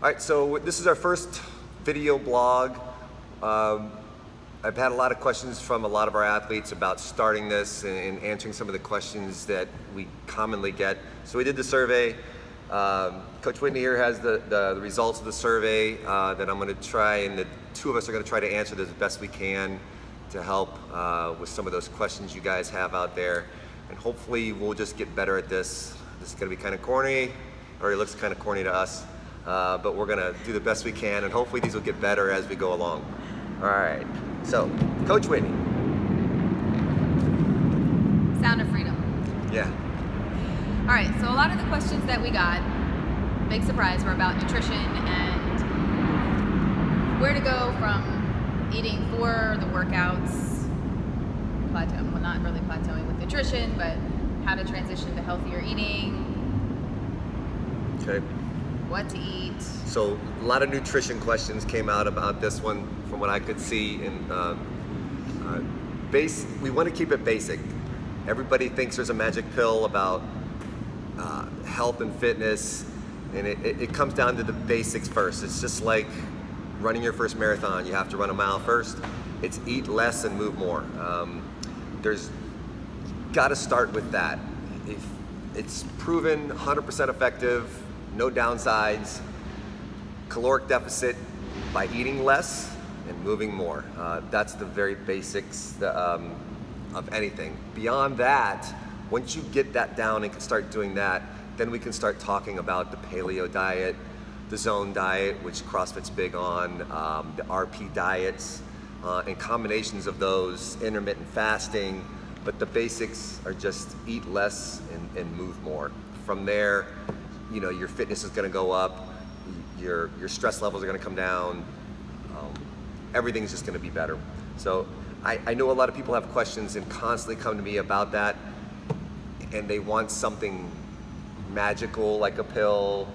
All right, so this is our first video blog. I've had a lot of questions from a lot of our athletes about starting this and answering some of the questions that we commonly get. So we did the survey. Coach Whitney here has the results of the survey that I'm going to try, and the two of us are going to try to answer this as best we can to help with some of those questions you guys have out there. And hopefully we'll just get better at this. This is going to be kind of corny, or it looks kind of corny to us, but we're going to do the best we can, and hopefully these will get better as we go along. All right, so Coach Whitney. Sound of freedom. Yeah. All right, so a lot of the questions that we got, big surprise, were about nutrition and where to go from eating for the workouts, plateauing, well, not really plateauing with nutrition, but how to transition to healthier eating. Okay. What to eat. So a lot of nutrition questions came out about this one from what I could see. And we want to keep it basic. Everybody thinks there's a magic pill about health and fitness, and it comes down to the basics first. It's just like running your first marathon. You have to run a mile first. It's eat less and move more. There's got to start with that. If it's proven 100% effective, no downsides, caloric deficit by eating less and moving more. That's the very basics of anything. Beyond that, once you get that down and can start doing that, then we can start talking about the paleo diet, the zone diet, which CrossFit's big on, the RP diets, and combinations of those, intermittent fasting. But the basics are just eat less and move more. From there, you know, your fitness is going to go up, your stress levels are going to come down, everything's just going to be better. So I know a lot of people have questions and constantly come to me about that, and they want something magical like a pill.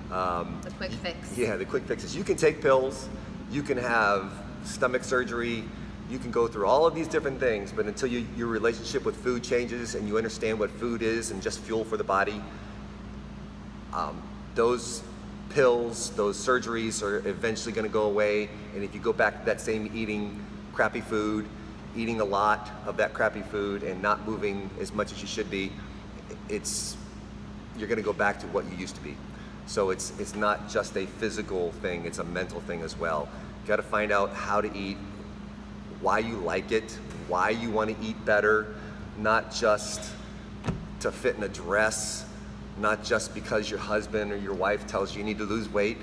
The quick fix. Yeah, the quick fixes. You can take pills, you can have stomach surgery, you can go through all of these different things, but until your relationship with food changes and you understand what food is and just fuel for the body, those pills, those surgeries are eventually going to go away. And if you go back to that same eating crappy food, eating a lot of that crappy food and not moving as much as you should be, you're going to go back to what you used to be. So it's not just a physical thing, it's a mental thing as well. You got to find out how to eat, why you like it, why you want to eat better, not just to fit in a dress, not just because your husband or your wife tells you need to lose weight.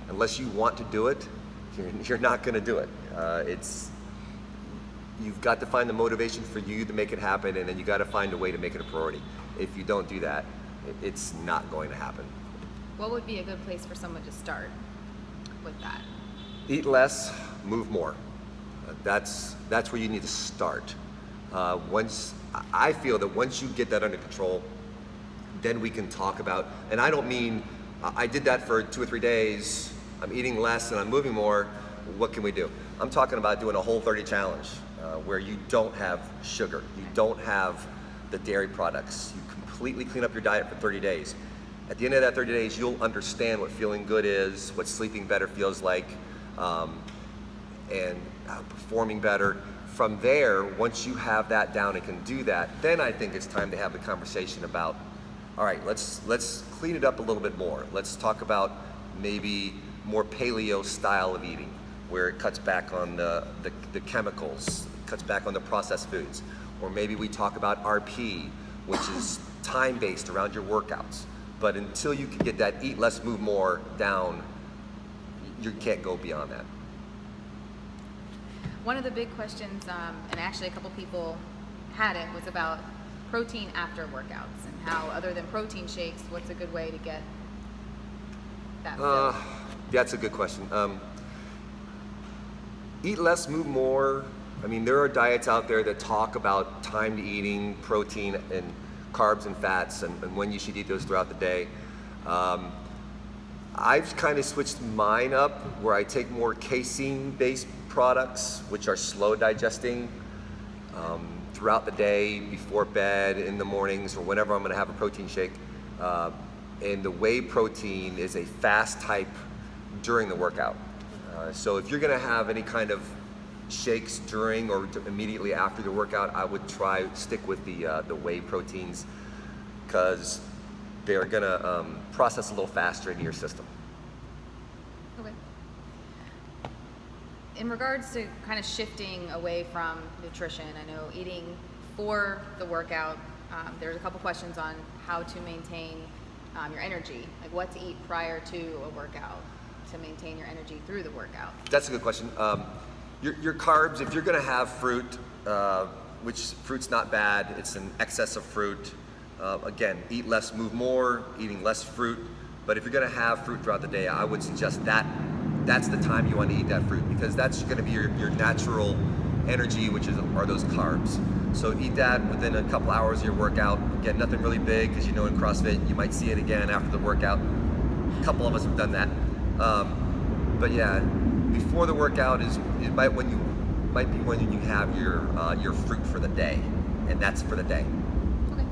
Unless you want to do it, you're not going to do it. You've got to find the motivation for you to make it happen, and then you got to find a way to make it a priority. If you don't do that, it's not going to happen. What would be a good place for someone to start with that? Eat less, move more. That's where you need to start. I feel that once you get that under control, then we can talk about, and I don't mean, I did that for 2 or 3 days, I'm eating less and I'm moving more, what can we do? I'm talking about doing a Whole30 challenge where you don't have sugar, you don't have the dairy products, you completely clean up your diet for 30 days. At the end of that 30 days, you'll understand what feeling good is, what sleeping better feels like, and performing better. From there, once you have that down and can do that, then I think it's time to have the conversation about, all right, let's clean it up a little bit more. Let's talk about maybe more paleo style of eating, where it cuts back on the chemicals, cuts back on the processed foods. Or maybe we talk about RP, which is time-based around your workouts. But until you can get that eat less, move more down, you can't go beyond that. One of the big questions, and actually a couple people had it, was about protein after workouts and how, other than protein shakes, what's a good way to get that filled? That's a good question. Eat less, move more. I mean, there are diets out there that talk about timed eating, protein and carbs and fats, and when you should eat those throughout the day. I've kind of switched mine up where I take more casein-based products, which are slow digesting, throughout the day, before bed, in the mornings, or whenever I'm going to have a protein shake. And the whey protein is a fast type during the workout. So if you're gonna have any kind of shakes during or immediately after the workout, I would stick with the whey proteins, because they're gonna process a little faster into your system. Okay. In regards to kind of shifting away from nutrition, I know eating for the workout, there's a couple questions on how to maintain your energy, like what to eat prior to a workout to maintain your energy through the workout. That's a good question. Your carbs, if you're gonna have fruit, which fruit's not bad, it's an excess of fruit. Again, eat less, move more, eating less fruit. But if you're gonna have fruit throughout the day, I would suggest that's the time you want to eat that fruit, because that's gonna be your natural energy, which are those carbs. So eat that within a couple hours of your workout. Again, nothing really big, because in CrossFit, you might see it again after the workout. A couple of us have done that. But yeah, before the workout might be when you have your fruit for the day, and that's for the day. Okay.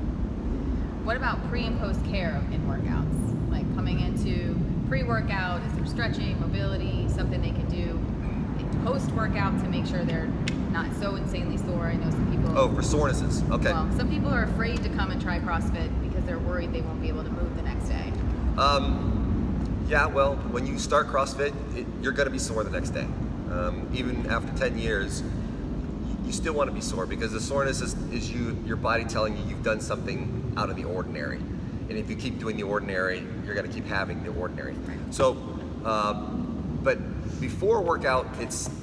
What about pre and post care in workouts? Like coming into pre-workout, is there stretching, mobility, something they can do post-workout to make sure they're not so insanely sore? I know some people... Oh, for sorenesses, okay. Well, some people are afraid to come and try CrossFit because they're worried they won't be able to move the next day. Yeah, well, when you start CrossFit, you're gonna be sore the next day. Even after 10 years, you still wanna be sore, because the soreness is your body telling you you've done something out of the ordinary. And if you keep doing the ordinary, you're gonna keep having the ordinary. So, but before a workout,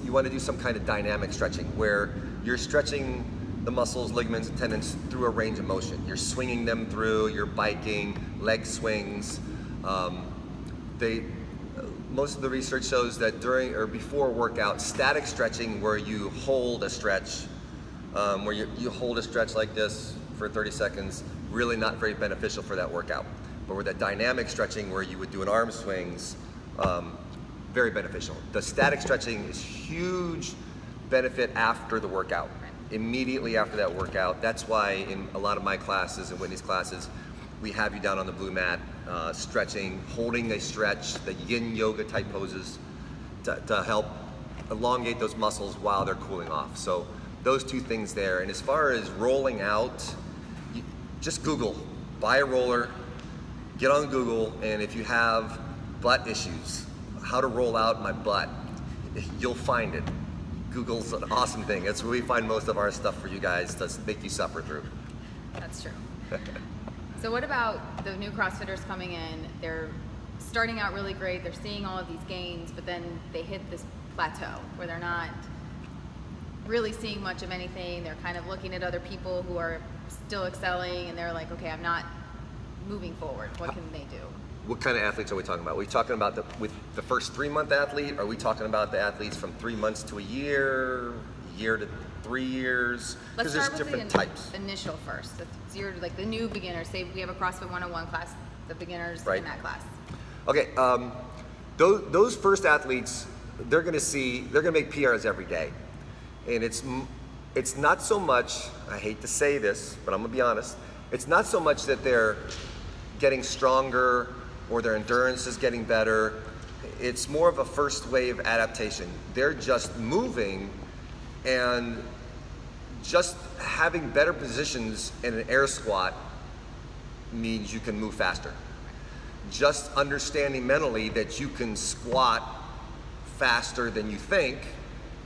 you wanna do some kind of dynamic stretching, where you're stretching the muscles, ligaments, and tendons through a range of motion. You're swinging them through, you're biking, leg swings. Most of the research shows that during or before workout, static stretching, where you hold a stretch, where you hold a stretch like this for 30 seconds, really not very beneficial for that workout. But with that dynamic stretching, where you would do an arm swings, very beneficial. The static stretching is huge benefit after the workout, immediately after that workout. That's why in a lot of my classes and Whitney's classes, we have you down on the blue mat, stretching, holding a stretch, the yin yoga type poses to help elongate those muscles while they're cooling off. So those two things there. And as far as rolling out, just Google, buy a roller, get on Google, and if you have butt issues, how to roll out my butt, you'll find it. Google's an awesome thing. That's where we find most of our stuff for you guys to make you suffer through. That's true. So what about the new CrossFitters coming in? They're starting out really great, they're seeing all of these gains, but then they hit this plateau where they're not really seeing much of anything. They're kind of looking at other people who are still excelling, and they're like, okay, I'm not moving forward. What can they do? What kind of athletes are we talking about? Are we talking about with the first 3-month athlete? Are we talking about the athletes from 3 months to a year to 3 years? Let's start with the types. Initial first. You're like the new beginners. Say we have a CrossFit 101 class, the beginners right. in that class. Okay, those first athletes, they're gonna make PRs every day. And it's not so much, I hate to say this, but I'm gonna be honest, it's not so much that they're getting stronger or their endurance is getting better. It's more of a first wave adaptation. They're just moving, and just having better positions in an air squat means you can move faster. Just understanding mentally that you can squat faster than you think,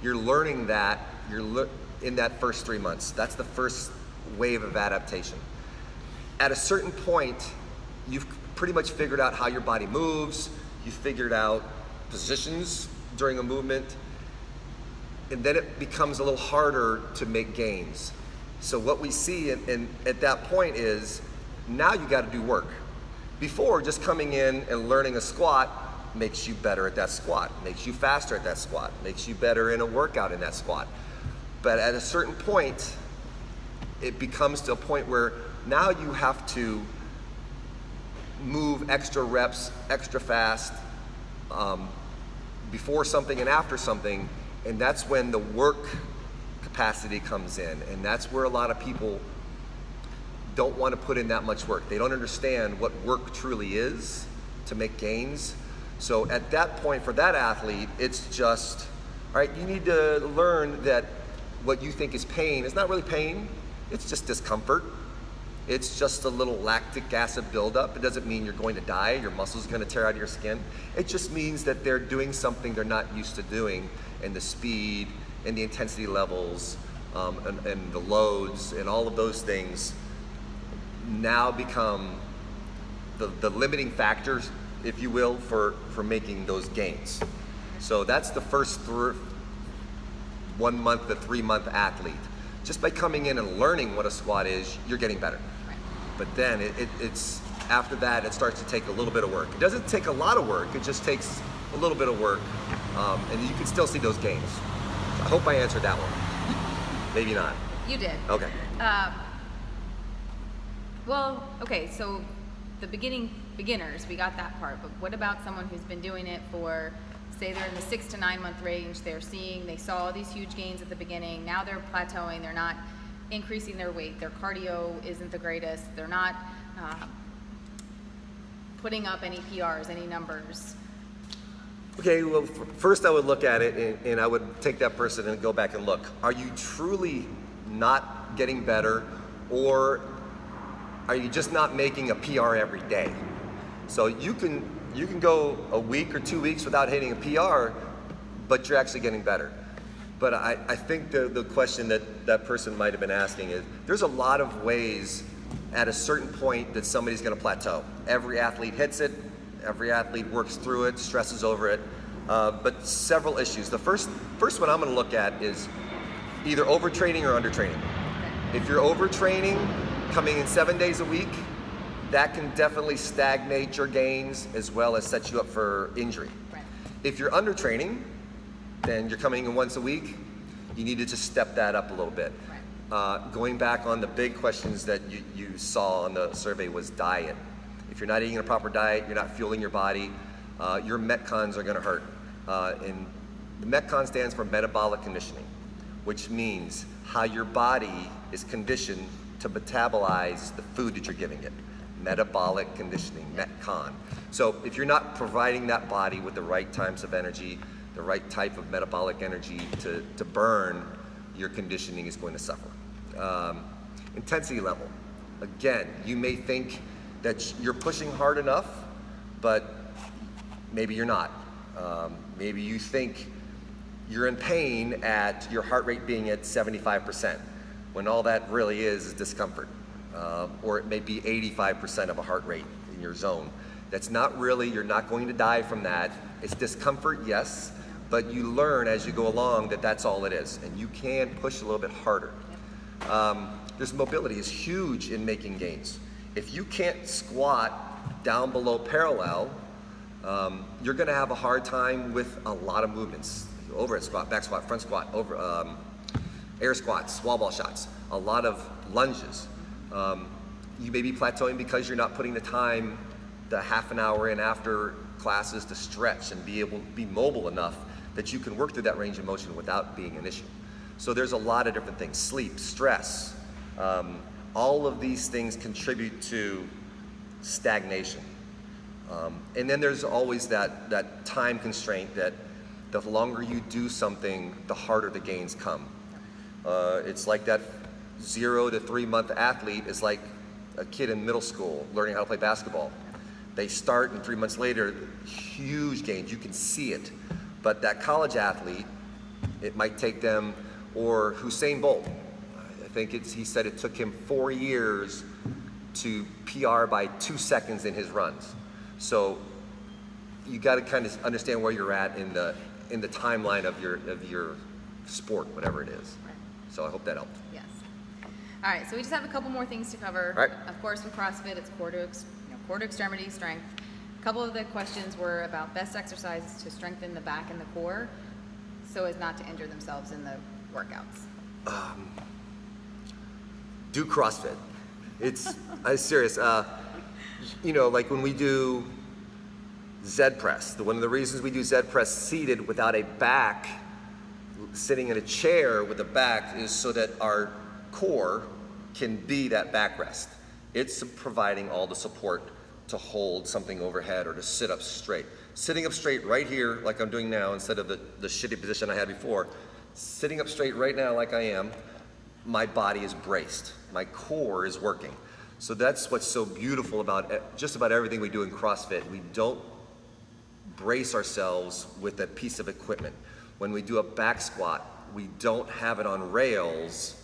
you're learning that in that first 3 months. That's the first wave of adaptation. At a certain point, you've pretty much figured out how your body moves, you've figured out positions during a movement, and then it becomes a little harder to make gains. So what we see at that point is, now you got to do work. Before, just coming in and learning a squat makes you better at that squat, makes you faster at that squat, makes you better in a workout in that squat. But at a certain point, it becomes to a point where now you have to move extra reps, extra fast, before something and after something, and that's when the work capacity comes in, and that's where a lot of people don't want to put in that much work. They don't understand what work truly is to make gains. So at that point, for that athlete, it's just, all right, you need to learn that what you think is pain is not really pain, it's just discomfort. It's just a little lactic acid buildup. It doesn't mean you're going to die, your muscles are going to tear out of your skin. It just means that they're doing something they're not used to doing, and the speed and the intensity levels and the loads and all of those things now become the limiting factors, if you will, for making those gains. So that's the first 1 month to 3 month athlete. Just by coming in and learning what a squat is, you're getting better. Right. But then it's after that, it starts to take a little bit of work. It doesn't take a lot of work, it just takes a little bit of work, and you can still see those gains. I hope I answered that one. Maybe not. You did. Okay. Well, okay, so the beginners, we got that part, but what about someone who's been doing it for, say they're in the 6 to 9 month range, they saw these huge gains at the beginning, now they're plateauing, they're not increasing their weight, their cardio isn't the greatest, they're not putting up any PRs, any numbers. Okay, well, first I would look at it and I would take that person and go back and look. Are you truly not getting better, or are you just not making a PR every day? So you can go a week or 2 weeks without hitting a PR, but you're actually getting better. But I think the question that person might have been asking is, there's a lot of ways at a certain point that somebody's gonna plateau. Every athlete hits it, every athlete works through it, stresses over it, but several issues. The first one I'm gonna look at is either overtraining or undertraining. If you're overtraining, coming in 7 days a week, that can definitely stagnate your gains as well as set you up for injury. Right. If you're undertraining, then you're coming in once a week, you need to just step that up a little bit. Right. Going back on the big questions that you saw on the survey was diet. If you're not eating a proper diet, you're not fueling your body, your metcons are gonna hurt. And the metcon stands for metabolic conditioning, which means how your body is conditioned to metabolize the food that you're giving it. Metabolic conditioning, metcon. So if you're not providing that body with the right types of energy, the right type of metabolic energy to burn, your conditioning is going to suffer. Intensity level. Again, you may think that you're pushing hard enough, but maybe you're not. Maybe you think you're in pain at your heart rate being at 75%, when all that really is discomfort. Or it may be 85% of a heart rate in your zone. That's not really, you're not going to die from that. It's discomfort, yes, but you learn as you go along that that's all it is, and you can push a little bit harder. This mobility is huge in making gains. If you can't squat down below parallel, you're gonna have a hard time with a lot of movements. Overhead squat, back squat, front squat, air squats, wall ball shots, a lot of lunges. You may be plateauing because you're not putting the time, the half an hour in after classes to stretch and be able to be mobile enough that you can work through that range of motion without being an issue. So there's a lot of different things, sleep, stress, all of these things contribute to stagnation. And then there's always that time constraint that the longer you do something, the harder the gains come. It's like that 0 to 3 month athlete is like a kid in middle school learning how to play basketball. They start and 3 months later, huge gains, you can see it. But that college athlete, it might take them, or Usain Bolt, I think he said it took him 4 years to PR by 2 seconds in his runs. So you got to kind of understand where you're at in the timeline of your sport, whatever it is. So I hope that helped. Yes. All right, so we just have a couple more things to cover. Right. Of course, with CrossFit, it's core to extremity strength. A couple of the questions were about best exercises to strengthen the back and the core so as not to injure themselves in the workouts. Do CrossFit. It's serious. You know, like when we do Z press, one of the reasons we do Z press seated without a back, sitting in a chair with a back, is so that our core can be that backrest. It's providing all the support to hold something overhead or to sit up straight. Sitting up straight right here, like I'm doing now, instead of the shitty position I had before, sitting up straight right now like I am, my body is braced. My core is working. So that's what's so beautiful about just about everything we do in CrossFit. We don't brace ourselves with a piece of equipment. When we do a back squat, we don't have it on rails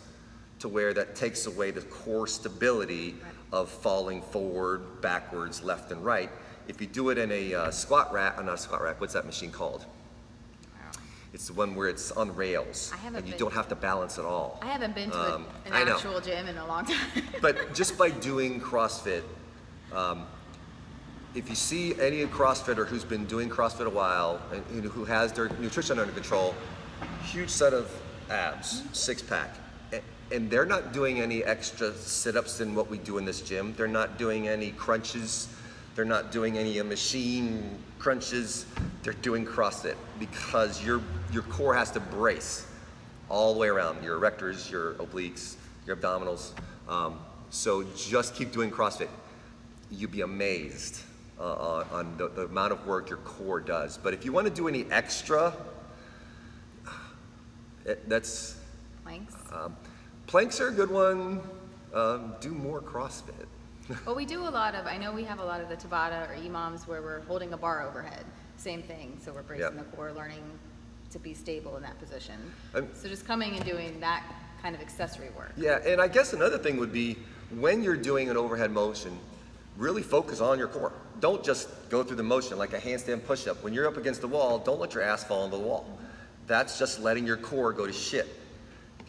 to where that takes away the core stability of falling forward, backwards, left and right. If you do it in a squat rack, not a squat rack, what's that machine called? It's the one where it's on rails and you don't have to balance at all. I haven't been to an actual gym in a long time. But just by doing CrossFit, if you see any CrossFitter who's been doing CrossFit a while and who has their nutrition under control, huge set of abs, six pack, and they're not doing any extra sit-ups than what we do in this gym. They're not doing any crunches. They're not doing any machine crunches. They're doing CrossFit because your core has to brace all the way around, your erectors, your obliques, your abdominals. So just keep doing CrossFit. You'd be amazed on the amount of work your core does. But if you want to do any extra, that's... Planks? Planks are a good one. Do more CrossFit. Well, we do a lot of, I know we have a lot of the Tabata or EMOMs where we're holding a bar overhead. Same thing. So we're bracing the core, learning to be stable in that position. So just coming and doing that kind of accessory work. Yeah, and I guess another thing would be when you're doing an overhead motion, really focus on your core. Don't just go through the motion like a handstand push-up. When you're up against the wall, don't let your ass fall into the wall. That's just letting your core go to shit.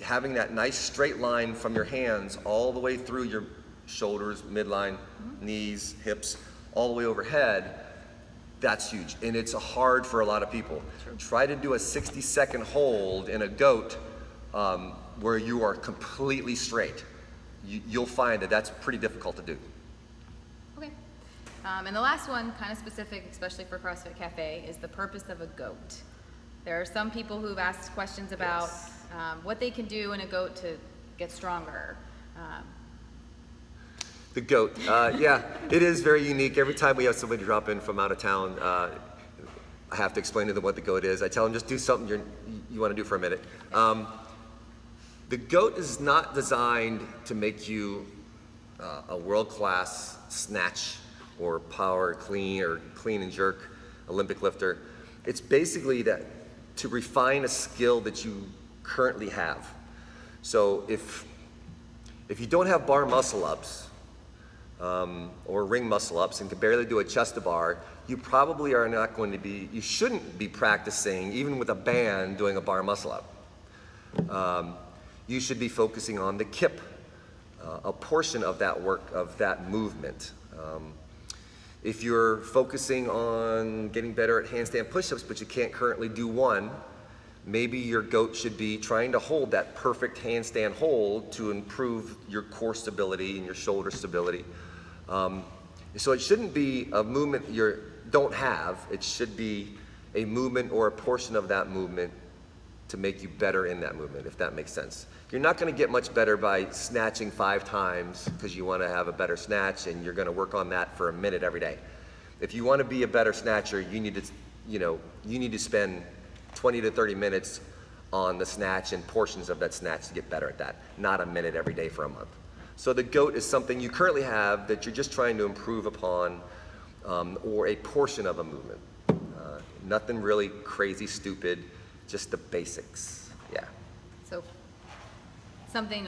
Having that nice straight line from your hands all the way through your shoulders, midline, knees, hips, all the way overhead, that's huge. And it's hard for a lot of people. Try to do a 60-second hold in a goat where you are completely straight. You'll find that that's pretty difficult to do. Okay. And the last one, kind of specific, especially for CrossFit Cafe, is the purpose of a goat. There are some people who've asked questions about what they can do in a goat to get stronger. The goat, yeah, it is very unique. Every time we have somebody drop in from out of town, I have to explain to them what the goat is. I tell them just do something you want to do for a minute. The goat is not designed to make you a world-class snatch or power clean or clean and jerk Olympic lifter. It's basically that to refine a skill that you currently have. So if you don't have bar muscle ups or ring muscle ups and can barely do a chest to bar, you probably are not going to be, you shouldn't be practicing even with a band doing a bar muscle up. You should be focusing on the kip, a portion of that work, of that movement. If you're focusing on getting better at handstand push-ups but you can't currently do one, maybe your goat should be trying to hold that perfect handstand hold to improve your core stability and your shoulder stability. So it shouldn't be a movement you don't have. It should be a movement or a portion of that movement to make you better in that movement, if that makes sense. You're not going to get much better by snatching 5 times because you want to have a better snatch and you're going to work on that for a minute every day. If you want to be a better snatcher, you need to spend 20 to 30 minutes on the snatch and portions of that snatch to get better at that, not a minute every day for a month. So the goat is something you currently have that you're just trying to improve upon, or a portion of a movement. Nothing really crazy, stupid, just the basics, yeah. So something,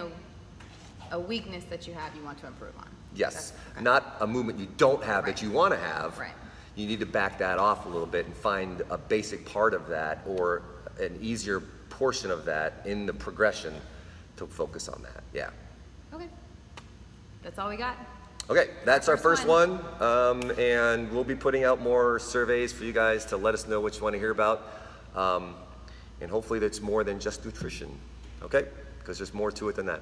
a weakness that you have you want to improve on. Yes, okay. Not a movement you don't have that you want to have. Right. You need to back that off a little bit and find a basic part of that or an easier portion of that in the progression to focus on that, yeah. Okay, that's all we got. Okay, that's our first one. And we'll be putting out more surveys for you guys to let us know what you want to hear about. And hopefully that's more than just nutrition, okay? Because there's more to it than that.